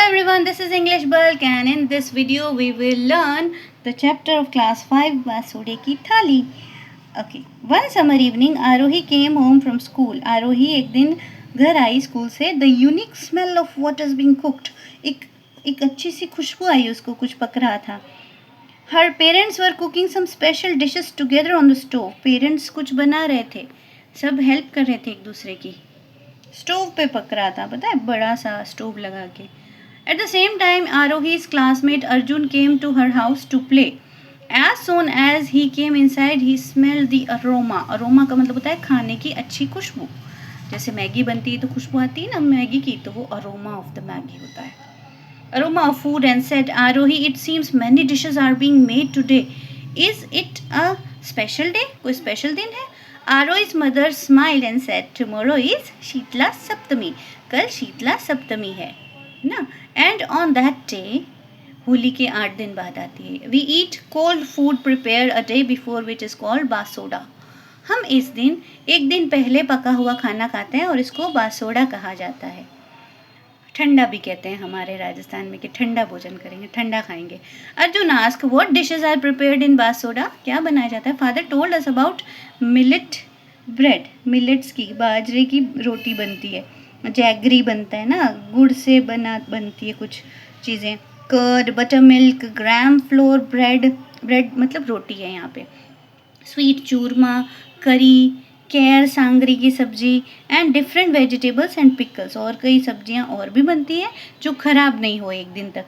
everyone, this is English Bulk and in this video we will learn the chapter of class 5 Basode Ki Thali. Okay, one summer evening Arohi came home from school. Arohi एक दिन घर आई school से. The unique smell of what is being cooked. एक अच्छी सी खुशबू आई उसको, कुछ पक रहा था. Her parents were cooking some special dishes together on the stove. Parents कुछ बना रहे थे, सब हेल्प कर रहे थे एक दूसरे की. स्टोव पे पक रहा था, पता है, बड़ा सा स्टोव लगा के. एट द सेम टाइम आरोही's classmate Arjun came to her house to play. As soon as he came inside he smell the aroma. Aroma का मतलब होता है खाने की अच्छी खुशबू. जैसे मैगी बनती है तो खुशबू आती है ना मैगी की, तो वो अरोमा ऑफ द मैगी होता है. Aroma of food and said Arohi it seems many dishes are being made today. Is it a special day? कोई स्पेशल दिन है? Arohi's mother smiled and said, "Tomorrow is Sheetla सप्तमी. कल शीतला सप्तमी है ना. And on that day, Holi के 8 दिन बाद आती है. We eat cold food prepared a day before, which is called Basoda. हम इस दिन एक दिन पहले पका हुआ खाना खाते हैं और इसको बासोडा कहा जाता है. ठंडा भी कहते हैं हमारे राजस्थान में कि ठंडा भोजन करेंगे, ठंडा खाएंगे. Arjun ask what dishes are prepared in Basoda. क्या बनाया जाता है? Father told us about millet bread. Millets की, बाजरे की रोटी बनती है. जैगरी बनता है ना, गुड़ से बनती है कुछ चीज़ें. Curd, butter milk, gram flour bread. Bread मतलब रोटी है यहाँ पे. स्वीट चूरमा, करी, केर सांगरी की सब्जी and different vegetables and pickles. और कई सब्जियां और भी बनती हैं जो ख़राब नहीं हो एक दिन तक.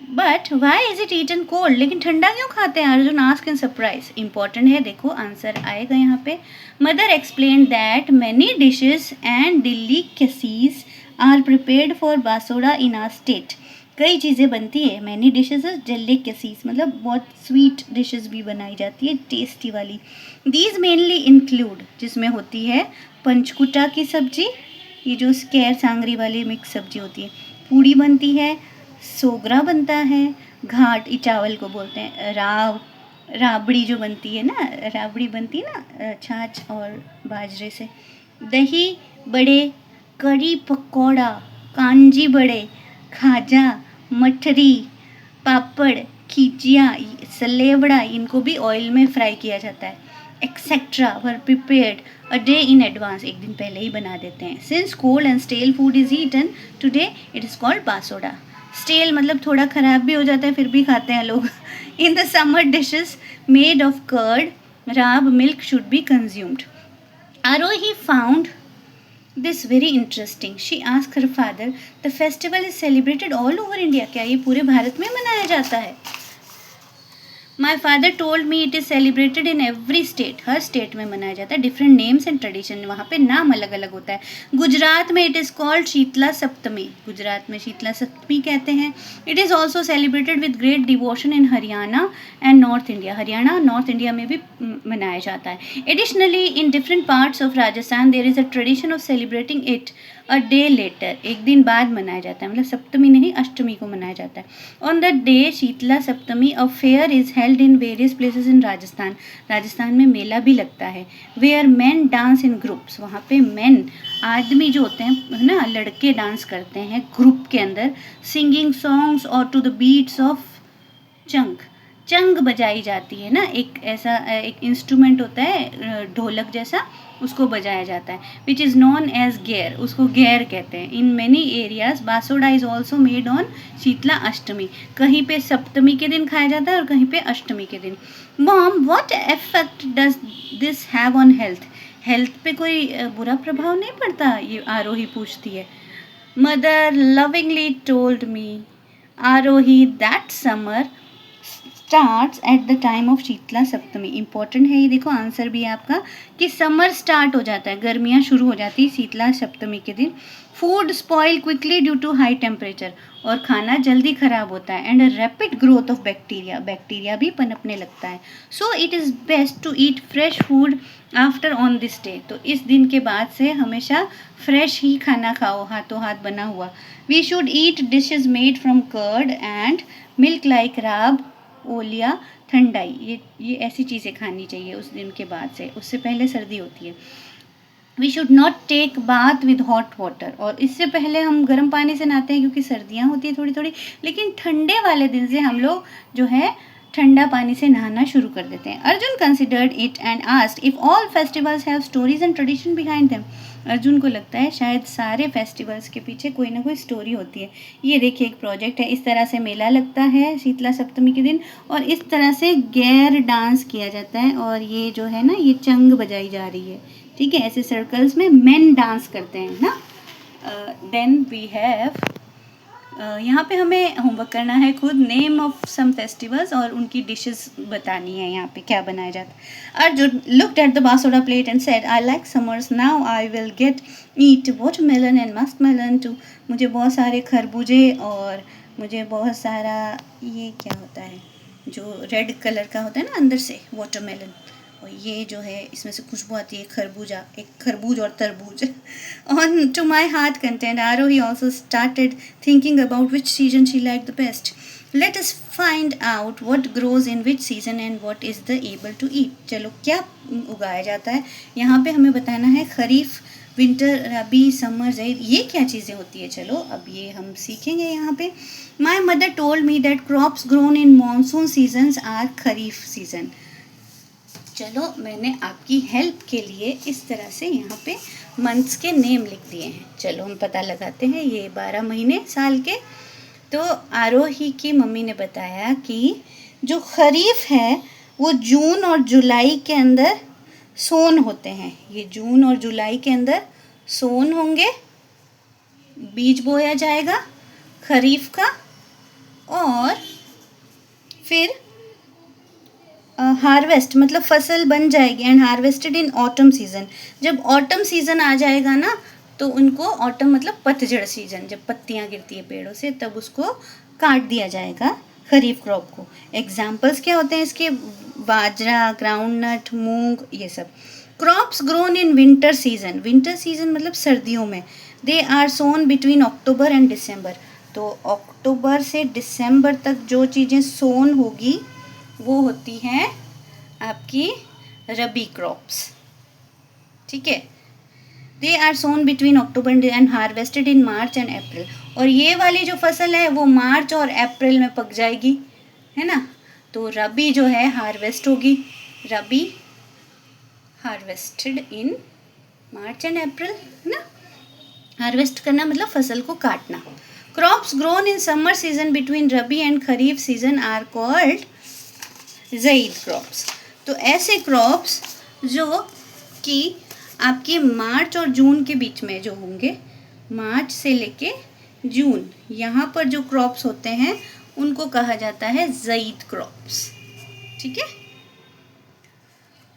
But why is it eaten cold? लेकिन ठंडा क्यों खाते हैं? Arjun ask in surprise. Important है, देखो आंसर आएगा यहाँ पे. Mother explain that many dishes and delicacies are prepared for Basoda in our state. कई चीज़ें बनती है. मैनी डिशेज डेलिकेसीज मतलब बहुत स्वीट डिशेस भी बनाई जाती है, टेस्टी वाली. दीज मेनली इंक्लूड, जिसमें होती है पंचकुटा की सब्जी, ये जो स्केर सांगरी वाली मिक्स सब्जी होती है. पूड़ी बनती है, सोगरा बनता है, घाट चावल को बोलते हैं, राबड़ी जो बनती है ना, राबड़ी बनती है ना छाछ और बाजरे से. दही बड़े, कड़ी पकौड़ा, कांजी बड़े, खाजा, मठरी, पापड़, खीचियाँ, सलेवड़ा, इनको भी ऑयल में फ्राई किया जाता है. Etcetera were prepared a day in advance. एक दिन पहले ही बना देते हैं. Since cold and stale food is eaten today it is called Basoda. Stale मतलब थोड़ा ख़राब भी हो जाता है, फिर भी खाते हैं लोग. In the summer dishes made of curd, rab milk should be consumed. Arohi found this very interesting. She asked her father, the festival is celebrated all over India. क्या ये पूरे भारत में मनाया जाता है? My father told me it is celebrated in every state. Her state में मनाया जाता है. डिफरेंट नेम्स एंड ट्रेडिशन, वहाँ पे नाम अलग अलग होता है. गुजरात में it is called Sheetla Saptami. Gujarat में शीतला सप्तमी कहते हैं. It is also celebrated with great devotion in Haryana and north India. Haryana north India में भी मनाया जाता है. Additionally in different parts of Rajasthan there is a tradition of celebrating it a day later. एक दिन बाद मनाया जाता है, मतलब सप्तमी नहीं अष्टमी को मनाया जाता है. On the day Sheetla Saptami a fair is held in various places in Rajasthan. Rajasthan में मेला भी लगता है. Where man dance in groups. वहाँ पे मैन आदमी जो होते हैं ना, लड़के डांस करते हैं ग्रुप के अंदर. सिंगिंग सॉन्ग्स और टू द बीट्स ऑफ चंग. चंग बजाई जाती है ना, एक ऐसा एक इंस्ट्रूमेंट होता है ढोलक जैसा, उसको बजाया जाता है. विच इज़ नॉन एज गेर. उसको गेर कहते हैं. In many areas Basoda is also made on Sheetala Ashtami. कहीं पे सप्तमी के दिन खाया जाता है और कहीं पे अष्टमी के दिन. Mom what effect does this have on health? Health पे कोई बुरा प्रभाव नहीं पड़ता? ये आरोही पूछती है. Mother lovingly told me Arohi that summer starts at the time of Sheetla Saptami. Important है ये, देखो आंसर भी है आपका कि समर स्टार्ट हो जाता है, गर्मियाँ शुरू हो जाती है शीतला सप्तमी के दिन. Food spoil quickly due to high temperature. और खाना जल्दी ख़राब होता है. And a rapid growth of bacteria. Bacteria भी पनपने लगता है. So it is best to eat fresh food after on this day. तो इस दिन के बाद से हमेशा फ्रेश ही खाना खाओ, हाथों हाथ बना हुआ. We should eat dishes made from curd and milk like raab, olia, ठंडाई. ये ऐसी चीज़ें खानी चाहिए उस दिन के बाद से. उससे पहले सर्दी होती है. We should not take bath with hot water, और इससे पहले हम गर्म पानी से नहाते हैं क्योंकि सर्दियाँ होती हैं थोड़ी थोड़ी, लेकिन ठंडे वाले दिन से हम लोग जो है ठंडा पानी से नहाना शुरू कर देते हैं. Arjun considered it and asked if all festivals have stories and tradition behind them. Arjun को लगता है शायद सारे फेस्टिवल्स के पीछे कोई ना कोई स्टोरी होती है. ये देखिए एक प्रोजेक्ट है, इस तरह से मेला लगता है शीतला सप्तमी के दिन, और इस तरह से गैर डांस किया जाता है, और ये जो है ना ये चंग बजाई जा रही है. ठीक है, ऐसे सर्कल्स में मेन डांस करते हैं ना. देन वी हैव यहाँ पे हमें होमवर्क करना है खुद. नेम ऑफ सम फेस्टिवल्स और उनकी डिशेस बतानी है. यहाँ पे क्या बनाया जाता है. Arjun looked at the Basoda plate and said I like summers now I will get eat watermelon and muskmelon too. मुझे बहुत सारे खरबूजे और मुझे बहुत सारा ये क्या होता है जो रेड कलर का होता है ना अंदर से, वाटरमेलन, और ये जो है इसमें से खुशबू आती है खरबूजा, एक खरबूज और तरबूज. On to my heart content Arohi also started thinking about which season she like the best. Let us find out what grows in which season and what is the able to eat. चलो क्या उगाया जाता है यहाँ पे हमें बताना है. खरीफ, विंटर, रबी, समर, ज़ैद, ये क्या चीज़ें होती है. चलो अब ये हम सीखेंगे यहाँ पे. My mother told me that crops grown in monsoon seasons are kharif season. चलो मैंने आपकी हेल्प के लिए इस तरह से यहाँ पे मंथ्स के नेम लिख दिए हैं. चलो हम पता लगाते हैं. ये 12 महीने साल के. तो आरोही की मम्मी ने बताया कि जो खरीफ है वो जून और जुलाई के अंदर सोन होते हैं. ये जून और जुलाई के अंदर सोन होंगे, बीज बोया जाएगा खरीफ का, और फिर हार्वेस्ट मतलब फसल बन जाएगी and harvested in autumn season. जब ऑटम सीजन आ जाएगा ना तो उनको, ऑटम मतलब पतझड़ सीजन, जब पत्तियां गिरती है पेड़ों से तब उसको काट दिया जाएगा खरीफ क्रॉप को. एग्जाम्पल्स क्या होते हैं इसके. बाजरा, ग्राउंडनट, मूंग, ये सब. Crops grown in winter season. Winter season मतलब सर्दियों में. They are sown between October and December. तो अक्टूबर से दिसंबर तक जो चीज़ें सोन होगी वो होती हैं आपकी रबी क्रॉप्स. ठीक है. They are sown between October and harvested in March and April. और ये वाली जो फसल है वो मार्च और अप्रैल में पक जाएगी, है ना. तो रबी जो है हार्वेस्ट होगी. रबी हार्वेस्टेड इन मार्च एंड अप्रैल, है ना. हार्वेस्ट करना मतलब फसल को काटना. Crops grown in summer season between rabi and kharif season are called zaid crops. तो ऐसे क्रॉप्स जो कि आपके मार्च और जून के बीच में जो होंगे, मार्च से लेके जून, यहाँ पर जो क्रॉप्स होते हैं उनको कहा जाता है ज़ईद क्रॉप्स. ठीक है.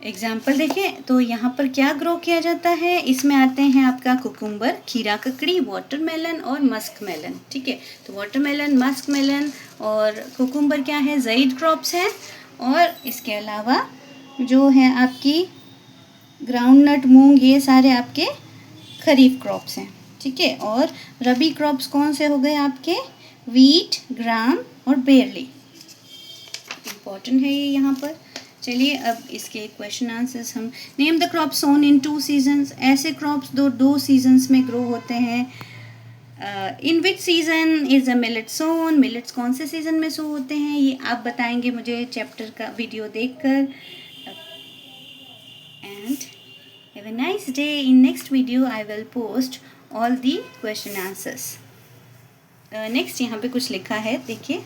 एग्जाम्पल देखें तो यहाँ पर क्या ग्रो किया जाता है. इसमें आते हैं आपका कुकुम्बर, खीरा ककड़ी, वाटरमेलन और मस्क मेलन. ठीक है. तो वाटरमेलन, मस्क मेलन और कुकुम्बर क्या है, ज़ईद क्रॉप्स हैं. और इसके अलावा जो है आपकी ग्राउंडनट, मूंग, ये सारे आपके खरीफ क्रॉप्स हैं. ठीक है. और रबी क्रॉप्स कौन से हो गए आपके, वीट, ग्राम और बेरली. इम्पॉर्टेंट है ये यहाँ पर. चलिए अब इसके क्वेश्चन आंसर्स हम. Name the crop sown in 2 seasons. ऐसे क्रॉप्स दो सीजन्स में ग्रो होते हैं. In which season is a millet sown. Millets कौन से सीजन में सो होते हैं ये आप बताएंगे मुझे चैप्टर का वीडियो देखकर. And have a nice day. In next video I will post all the question answers. Next यहाँ पे कुछ लिखा है देखिए.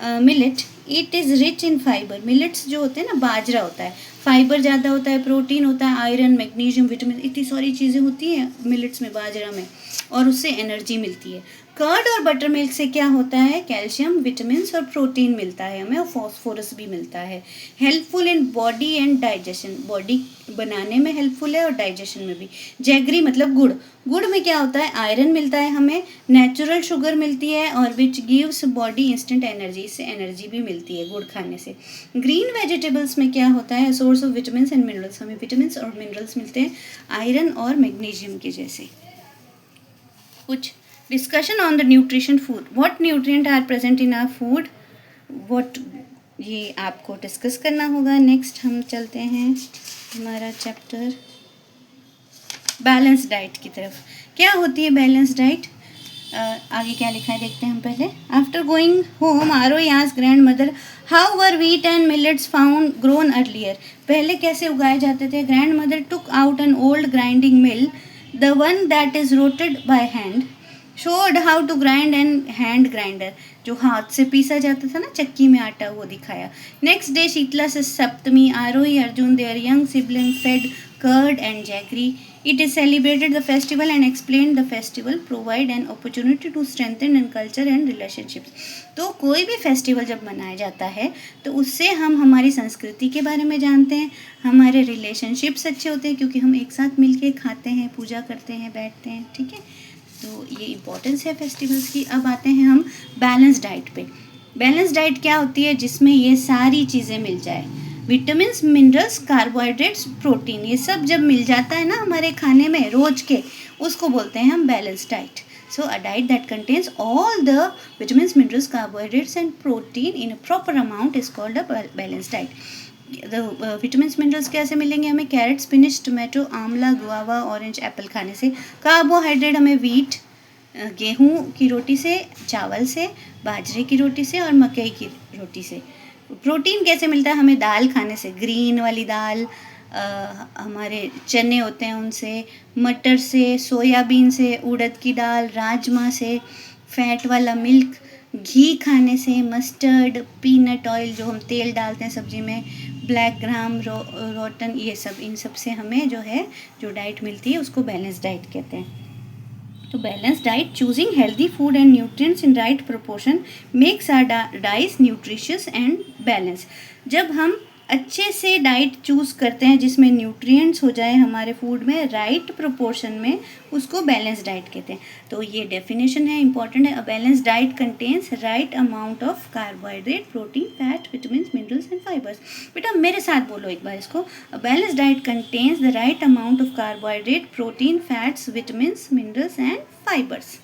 Millet it is rich in fibre. Millets जो होते हैं ना, बाजरा होता है, फाइबर ज़्यादा होता है, प्रोटीन होता है, आयरन, मैग्नीशियम, विटामिन, इतनी सारी चीज़ें होती हैं मिलेट्स में, बाजरा में, और उससे एनर्जी मिलती है. कर्ड और बटर मिल्क से क्या होता है, कैल्शियम, विटामिन और प्रोटीन मिलता है हमें, और फॉस्फोरस भी मिलता है. Helpful in body and digestion. Body बनाने में हेल्पफुल है और डाइजेशन में भी. जैगरी मतलब गुड़. गुड़ में क्या होता है, आयरन मिलता है हमें, नेचुरल शुगर मिलती है, और which gives body instant energy. इससे एनर्जी भी मिलती है गुड़ खाने से. ग्रीन वेजिटेबल्स में क्या होता है, source of vitamin and minerals. हमें विटामिन और मिनरल्स मिलते हैं आयरन और मैग्नीशियम के जैसे. कुछ discussion on the nutrition food. What nutrient are present in our food, what, ये आपको डिस्कस करना होगा. नेक्स्ट हम चलते हैं हमारा चैप्टर बैलेंस डाइट की तरफ। क्या होती है बैलेंस डाइट? आगे क्या लिखा है देखते हैं हम पहले। After going home Arohi asked grandmother how were wheat and millets found grown earlier. पहले कैसे उगाए जाते थे? Grandmother took out an old grinding mill, the one that is rotated by hand, showed how to grind and hand grinder, जो हाथ से पीसा जाता था ना चक्की में आटा, वो दिखाया। नेक्स्ट डे शीतला से Saptami Arohi Arjun their young sibling fed curd and jaggery. It is celebrated the festival and explained the festival provide an opportunity to strengthen and culture and relationships. तो कोई भी फेस्टिवल जब मनाया जाता है तो उससे हम हमारी संस्कृति के बारे में जानते हैं, हमारे रिलेशनशिप्स अच्छे होते हैं क्योंकि हम एक साथ मिलके खाते हैं, पूजा करते हैं, बैठते हैं, ठीक है। तो ये इम्पोर्टेंस है फेस्टिवल्स की। अब आते हैं हम बैलेंस डाइट पे। बैलेंस डाइट क्या होती है? जिसमें ये सारी चीज़ें मिल जाए, विटामिन्स, मिनरल्स, कार्बोहाइड्रेट्स, प्रोटीन, ये सब जब मिल जाता है ना हमारे खाने में रोज के, उसको बोलते हैं हम balance diet. So a diet that contains all the vitamins, minerals, carbohydrates and protein in a proper amount is called a balance diet. Vitamins minerals कैसे मिलेंगे हमें? कैरेट, स्पिनिच, टोमेटो, आंवला, गुआवा, ऑरेंज, एप्पल खाने से। Carbohydrate हमें wheat, गेहूँ की रोटी से, चावल से, बाजरे की रोटी से और मकई की रोटी से। प्रोटीन कैसे मिलता है? हमें दाल खाने से, ग्रीन वाली दाल, हमारे चने होते हैं उनसे, मटर से, सोयाबीन से, उड़द की दाल, राजमा से, फैट वाला मिल्क, घी खाने से, मस्टर्ड, पीनट ऑयल जो हम तेल डालते हैं सब्जी में, ब्लैक ग्राम, रोटन, ये सब, इन सब से हमें जो है जो डाइट मिलती है उसको बैलेंस डाइट कहते हैं। तो balance diet, choosing healthy food and nutrients in right proportion makes our diet nutritious and balance. जब हम अच्छे से डाइट चूज़ करते हैं जिसमें न्यूट्रिएंट्स हो जाए हमारे फूड में राइट प्रोपोर्शन में, उसको बैलेंस डाइट कहते हैं। तो ये डेफिनेशन है, इंपॉर्टेंट है। A balance diet contains right amount of carbohydrate, protein, fat, vitamins, minerals and fibres. बेटा मेरे साथ बोलो एक बार इसको। A balance diet contains the right amount of carbohydrate, protein, fats, vitamins, minerals and fibres.